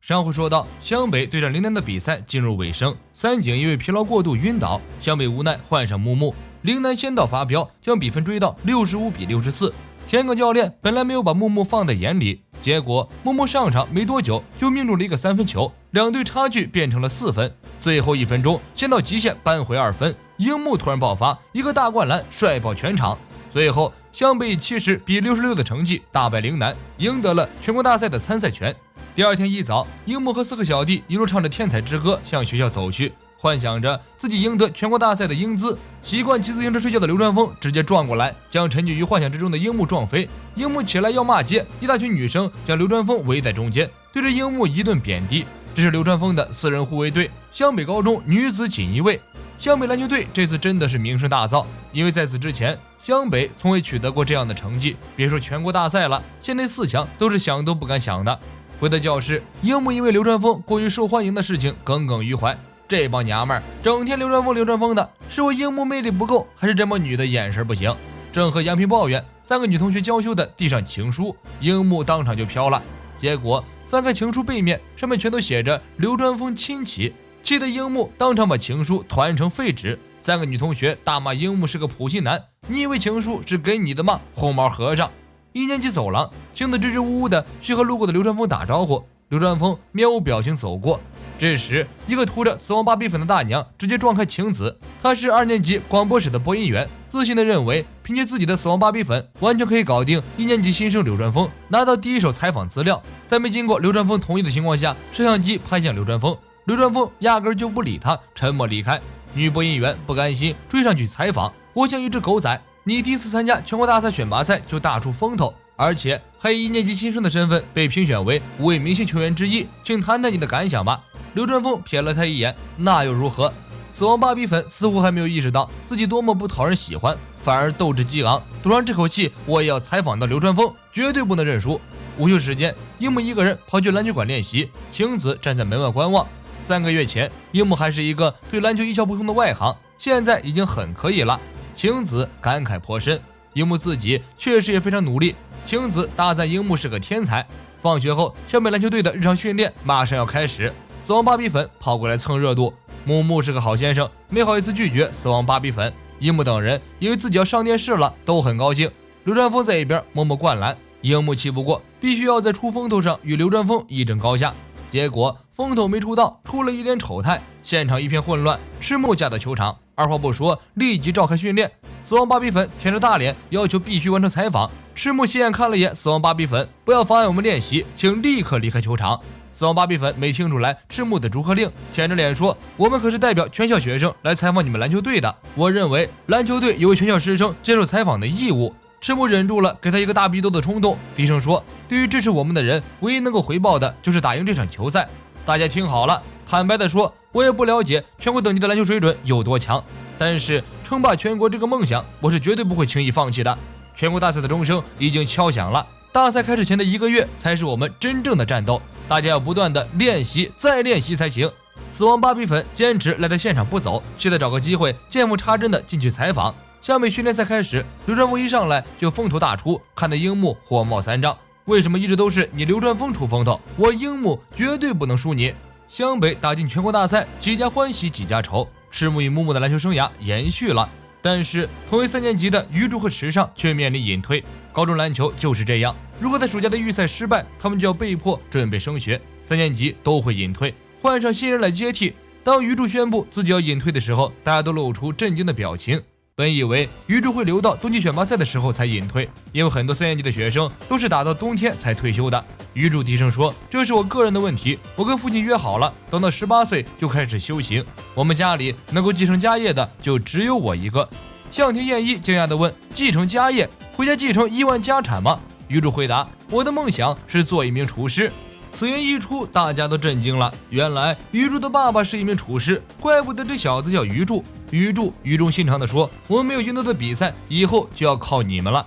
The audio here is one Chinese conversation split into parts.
上回说到，湘北对战陵南的比赛进入尾声，三井因为疲劳过度晕倒，湘北无奈换上木木，陵南先到发飙，将比分追到65-64。田埂教练本来没有把木木放在眼里，结果木木上场没多久就命中了一个3分球，两队差距变成了4分。最后1分钟，先到极限扳回2分，樱木突然爆发一个大灌篮，帅爆全场。最后湘北以70-66的成绩大败陵南，赢得了全国大赛的参赛权。第二天一早，樱木和4个小弟一路唱着天才之歌向学校走去，幻想着自己赢得全国大赛的英姿。习惯骑自行车睡觉的流川枫直接撞过来，将沉浸于幻想之中的樱木撞飞。樱木起来要骂街，一大群女生将流川枫围在中间，对着樱木一顿贬低。这是流川枫的4人护卫队，湘北高中女子锦衣卫。湘北篮球队这次真的是名声大噪，因为在此之前，湘北从未取得过这样的成绩，别说全国大赛了，县内4强都是想都不敢想的。回到教室，樱木因为流川枫过于受欢迎的事情耿耿于怀。这帮娘们儿整天流川枫的，是我樱木魅力不够，还是这帮女的眼神不行？正和杨平抱怨3个女同学娇羞的递上情书，樱木当场就飘了。结果翻开情书背面，上面全都写着流川枫亲戚，气得樱木当场把情书团成废纸。3个女同学大骂樱木是个普信男，你以为情书是给你的吗？红毛和尚。1年级走廊，晴子支支吾吾的去和路过的流川枫打招呼，流川枫面无表情走过。这时，一个涂着死亡芭比粉的大娘直接撞开晴子，她是2年级广播室的播音员，自信的认为凭借自己的死亡芭比粉，完全可以搞定1年级新生流川枫，拿到第一手采访资料。在没经过流川枫同意的情况下，摄像机拍向流川枫，流川枫压根就不理他，沉默离开。女播音员不甘心，追上去采访，活像一只狗仔。你第一次参加全国大赛选拔赛就大出风头，而且还以1年级新生的身份被评选为5位明星球员之一，请谈谈你的感想吧。流川枫瞥了他一眼，那又如何？死亡芭比粉似乎还没有意识到自己多么不讨人喜欢，反而斗志激昂，赌上这口气我也要采访到流川枫，绝对不能认输。午休时间，樱木一个人跑去篮球馆练习，晴子站在门外观望。3个月前，樱木还是一个对篮球一窍不通的外行，现在已经很可以了。晴子感慨颇深，樱木自己确实也非常努力。晴子大赞樱木是个天才。放学后，湘北篮球队的日常训练马上要开始，死亡芭比粉跑过来蹭热度。木木是个好先生，没好意思拒绝死亡芭比粉。樱木等人以为自己要上电视了，都很高兴。流川枫在一边默默灌篮，樱木气不过，必须要在出风头上与流川枫一争高下。结果风头没出到，出了一脸丑态，现场一片混乱。赤木驾到球场，二话不说，立即召开训练。死亡芭比粉舔着大脸，要求必须完成采访。赤木斜眼看了一眼死亡芭比粉，不要妨碍我们练习，请立刻离开球场。死亡芭比粉没听出来赤木的逐客令，舔着脸说：“我们可是代表全校学生来采访你们篮球队的，我认为篮球队有为全校师生接受采访的义务。”赤木忍住了给他一个大逼斗的冲动，低声说：“对于支持我们的人，唯一能够回报的就是打赢这场球赛。”大家听好了，坦白的说，我也不了解全国等级的篮球水准有多强，但是称霸全国这个梦想，我是绝对不会轻易放弃的。全国大赛的钟声已经敲响了，大赛开始前的1个月才是我们真正的战斗，大家要不断的练习再练习才行。死亡芭比粉坚持赖在现场不走，现在找个机会见缝插针的进去采访。湘北训练赛开始，流川枫一上来就风头大出，看得樱木火冒三丈。为什么一直都是你流川枫出风头？我樱木绝对不能输你！湘北打进全国大赛，几家欢喜几家愁。赤木与木木的篮球生涯延续了，但是同为3年级的鱼柱和池上却面临隐退。高中篮球就是这样，如果在暑假的预赛失败，他们就要被迫准备升学，3年级都会隐退，换上新人来接替。当鱼柱宣布自己要隐退的时候，大家都露出震惊的表情。本以为鱼柱会留到冬季选拔赛的时候才隐退，因为很多3年级的学生都是打到冬天才退休的。鱼柱低声说：“这是我个人的问题，我跟父亲约好了，等到18岁就开始修行。我们家里能够继承家业的就只有我一个。”向田彦一惊讶地问：“继承家业？回家继承亿万家产吗？”鱼柱回答：“我的梦想是做一名厨师。”此言一出，大家都震惊了。原来鱼柱的爸爸是一名厨师，怪不得这小子叫鱼柱。鱼柱语重心长地说：“我们没有赢得的比赛，以后就要靠你们了。”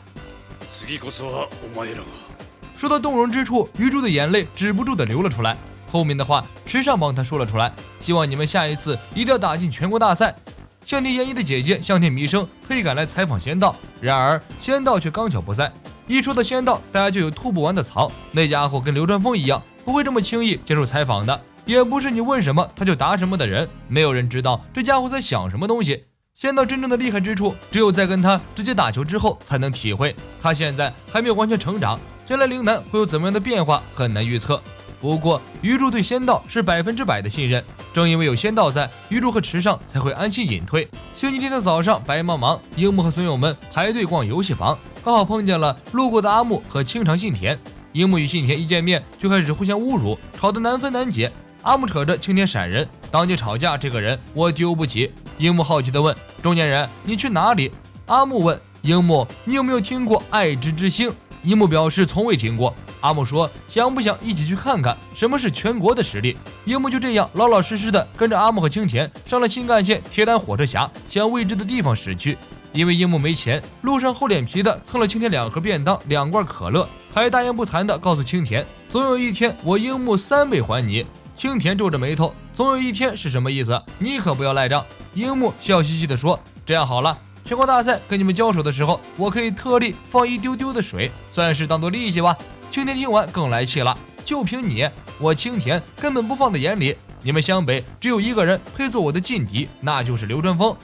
说到动容之处，鱼柱的眼泪止不住地流了出来。后面的话，池上帮他说了出来，希望你们下一次一定要打进全国大赛。向田研一的姐姐向田弥生特意赶来采访仙道，然而仙道却刚巧不在。一说到仙道，大家就有吐不完的槽。那家伙跟流川枫一样，不会这么轻易接受采访的，也不是你问什么他就答什么的人。没有人知道这家伙在想什么东西。仙道真正的厉害之处，只有在跟他直接打球之后才能体会。他现在还没有完全成长，将来陵南会有怎么样的变化很难预测。不过鱼柱对仙道是100%的信任，正因为有仙道在，鱼柱和池上才会安心隐退。星期天的早上白茫茫，樱木和孙友们排队逛游戏房，刚好碰见了路过的阿木和清长信田。樱木与信田一见面就开始互相侮辱，吵得难分难解。阿木扯着青田闪人，当街吵架，这个人我丢不起。樱木好奇地问中年人：“你去哪里？”阿木问樱木：“你有没有听过爱之之星？”樱木表示从未听过。阿木说：“想不想一起去看看什么是全国的实力？”樱木就这样老老实实的跟着阿木和青田上了新干线铁胆火车峡，向未知的地方驶去。因为樱木没钱，路上厚脸皮的蹭了青田2盒便当、2罐可乐，还大言不惭的告诉青田：“总有一天我樱木3倍还你。”青田皱着眉头，总有一天是什么意思？你可不要赖账。樱木笑嘻嘻地说：“这样好了，全国大赛跟你们交手的时候，我可以特例放一丢丢的水，算是当做利息吧。”青田听完更来气了：“就凭你，我青田根本不放在眼里。你们湘北只有一个人配做我的劲敌，那就是流川枫。”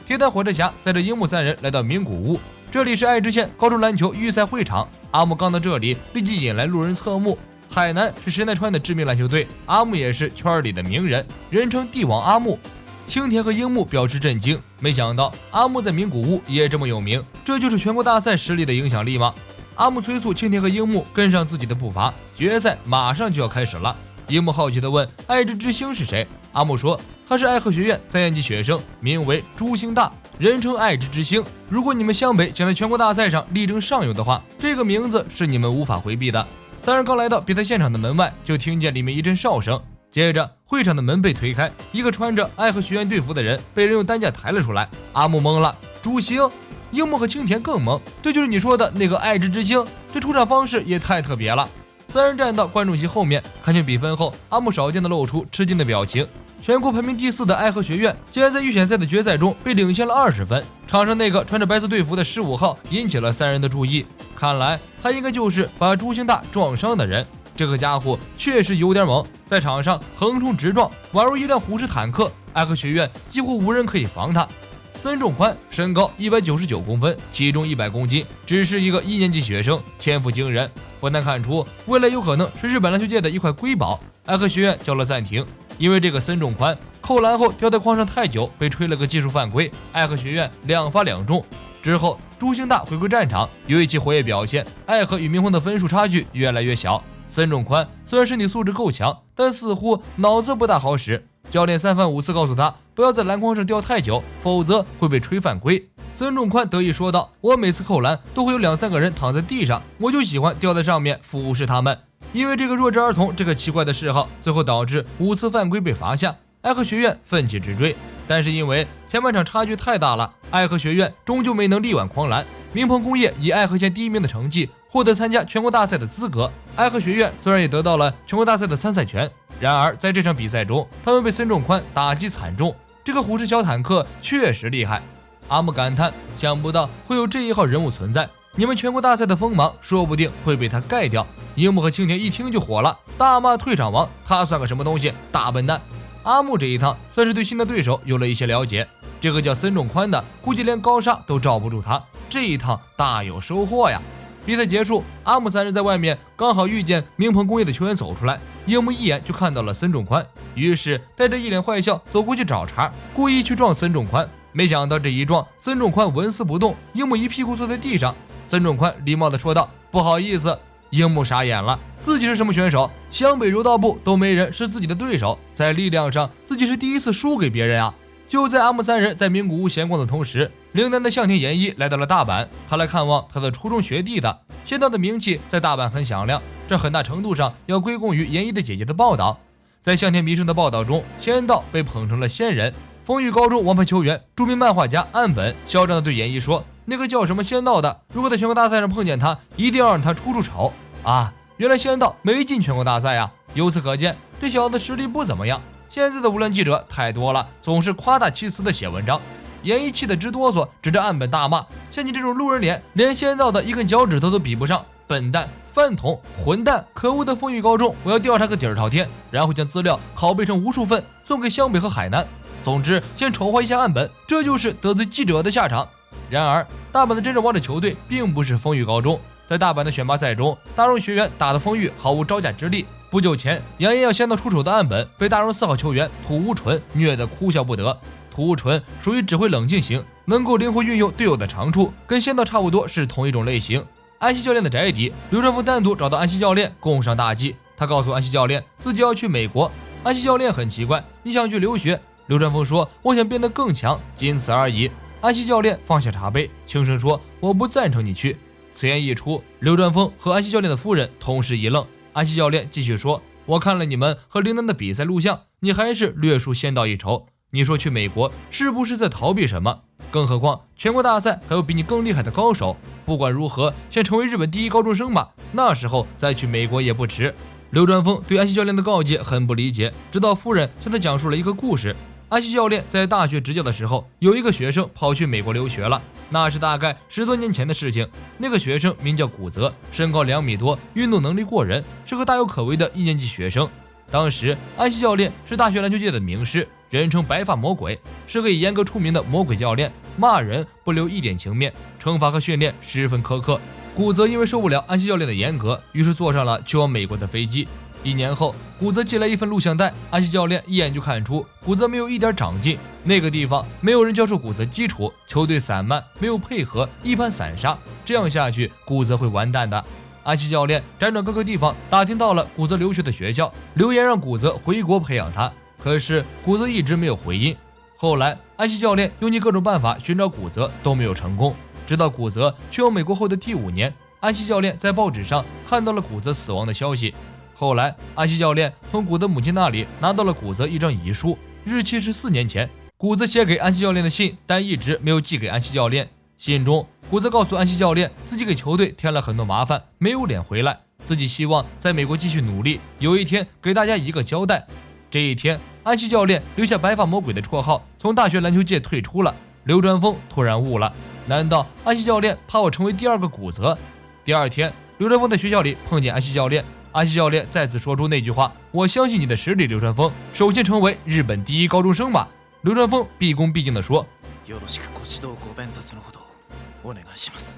铁胆火车侠载着樱木3人来到名古屋，这里是爱知县高中篮球预赛会场。阿木刚到这里，立即引来路人侧目。海南是神奈川的知名篮球队，阿木也是圈里的名人，人称帝王阿木。青田和樱木表示震惊，没想到阿木在名古屋也这么有名，这就是全国大赛实力的影响力吗？阿木催促青田和樱木跟上自己的步伐，决赛马上就要开始了。樱木好奇地问：“爱之之星是谁？”阿木说：“他是爱河学院3年级学生，名为朱星大，人称爱之之星。如果你们湘北想在全国大赛上力争上游的话，这个名字是你们无法回避的。”3人刚来到比赛现场的门外，就听见里面一阵哨声，接着会场的门被推开，一个穿着爱河学院队服的人被人用担架抬了出来。阿木懵了，朱星。樱木和青田更懵，这就是你说的那个爱之之星？这出场方式也太特别了。3人站到观众席后面，看清比分后，阿木少见的露出吃惊的表情。全国排名第4的爱河学院竟然在预选赛的决赛中被领先了20分，场上那个穿着白色队服的15号引起了3人的注意，看来他应该就是把朱星大撞伤的人。这个家伙确实有点猛，在场上横冲直撞，宛如一辆虎式坦克，爱河学院几乎无人可以防他。孙仲宽身高199公分，体重100公斤，只是一个1年级学生，天赋惊人，不难看出未来有可能是日本篮球界的一块瑰宝。爱河学院叫了暂停，因为这个孙仲宽扣篮后吊在框上太久，被吹了个技术犯规，爱河学院2罚2中。之后朱星大回归战场，有一期活跃表现，爱河与明丰的分数差距越来越小。孙仲宽虽然身体素质够强，但似乎脑子不大好使。教练3番5次告诉他不要在篮筐上吊太久，否则会被吹犯规。孙仲宽得意说道：“我每次扣篮都会有2-3个人躺在地上，我就喜欢吊在上面俯视他们。”因为这个弱智儿童这个奇怪的嗜好，最后导致5次犯规被罚下。爱河学院奋起直追，但是因为前半场差距太大了，爱河学院终究没能力挽狂澜。明鹏工业以爱河县第1名的成绩获得参加全国大赛的资格。爱河学院虽然也得到了全国大赛的参赛权，然而在这场比赛中，他们被孙仲宽打击惨重。这个虎式小坦克确实厉害。阿木感叹，想不到会有这一号人物存在，你们全国大赛的锋芒说不定会被他盖掉。樱木和青田一听就火了，大骂退场王，他算个什么东西，大笨蛋。阿木这一趟算是对新的对手有了一些了解，这个叫孙仲宽的估计连高沙都罩不住他，这一趟大有收获呀。比赛结束，阿木3人在外面刚好遇见明鹏工业的球员走出来，樱木一眼就看到了孙仲宽，于是带着一脸坏笑走过去找茬，故意去撞孙仲宽。没想到这一撞，孙仲宽纹丝不动，樱木一屁股坐在地上。孙仲宽礼貌地说道：“不好意思。”樱木傻眼了，自己是什么选手？湘北柔道部都没人是自己的对手，在力量上自己是第一次输给别人啊！就在阿木3人在名古屋闲逛的同时，陵南的向田研一来到了大阪，他来看望他的初中学弟的。仙道的名气在大阪很响亮，这很大程度上要归功于研一的姐姐的报道。在向田弥生的报道中，仙道被捧成了仙人。丰裕高中王牌球员、著名漫画家岸本嚣张地对研一说：“那个叫什么仙道的，如果在全国大赛上碰见他，一定要让他出丑啊！”原来仙道没进全国大赛啊！由此可见，这小子实力不怎么样。现在的无良记者太多了，总是夸大其词的写文章。研一气得直哆嗦，指着岸本大骂：“像你这种路人脸，连仙道的一根脚趾头都比不上，笨蛋，饭桶、混蛋、可恶的风雨高中，我要调查个底儿朝天，然后将资料拷贝成无数份送给湘北和海南。总之，先丑化一下岸本，这就是得罪记者的下场。然而，大阪的真正王者球队并不是风雨高中。在大阪的选拔赛中，大荣学员打得风雨毫无招架之力。不久前，扬言要先到出手的岸本被大荣4号球员土屋纯虐得哭笑不得。土屋纯属于只会冷静型，能够灵活运用队友的长处，跟仙道差不多是同一种类型。安西教练的宅邸，流川枫单独找到安西教练共商大计。他告诉安西教练自己要去美国。安西教练很奇怪，你想去留学？流川枫说我想变得更强，仅此而已。安西教练放下茶杯，轻声说我不赞成你去。此言一出，流川枫和安西教练的夫人同时一愣。安西教练继续说，我看了你们和陵南的比赛录像，你还是略输仙道一筹。你说去美国是不是在逃避什么？更何况全国大赛还有比你更厉害的高手。不管如何，先成为日本第一高中生吧，那时候再去美国也不迟。流川枫对安西教练的告诫很不理解，直到夫人向他讲述了一个故事。安西教练在大学执教的时候，有一个学生跑去美国留学了，那是大概10多年前的事情。那个学生名叫古泽，身高2米多，运动能力过人，是个大有可为的1年级学生。当时安西教练是大学篮球界的名师，人称白发魔鬼，是个以严格出名的魔鬼教练，骂人不留一点情面，惩罚和训练十分苛刻。古泽因为受不了安西教练的严格，于是坐上了去往美国的飞机。1年后，古泽寄来一份录像带，安西教练一眼就看出古泽没有一点长进。那个地方没有人教授古泽基础，球队散漫，没有配合，一盘散沙，这样下去古泽会完蛋的。安西教练辗转各个地方，打听到了古泽留学的学校，留言让古泽回国培养他。可是古泽一直没有回音。后来安西教练用尽各种办法寻找古泽，都没有成功。直到古泽去往美国后的第5年，安西教练在报纸上看到了古泽死亡的消息。后来安西教练从古泽母亲那里拿到了古泽一张遗书，日期是4年前古泽写给安西教练的信，但一直没有寄给安西教练。信中古泽告诉安西教练，自己给球队添了很多麻烦，没有脸回来，自己希望在美国继续努力，有一天给大家一个交代。这一天，安西教练留下白发魔鬼的绰号，从大学篮球界退出了。流川枫突然悟了，难道安西教练怕我成为第2个古泽？第2天，流川枫在学校里碰见安西教练，安西教练再次说出那句话，我相信你的实力，流川枫，首先成为日本第1高中生吧。流川枫毕恭毕敬地说，よろしくご指導ご鞭撻のほどお願いします。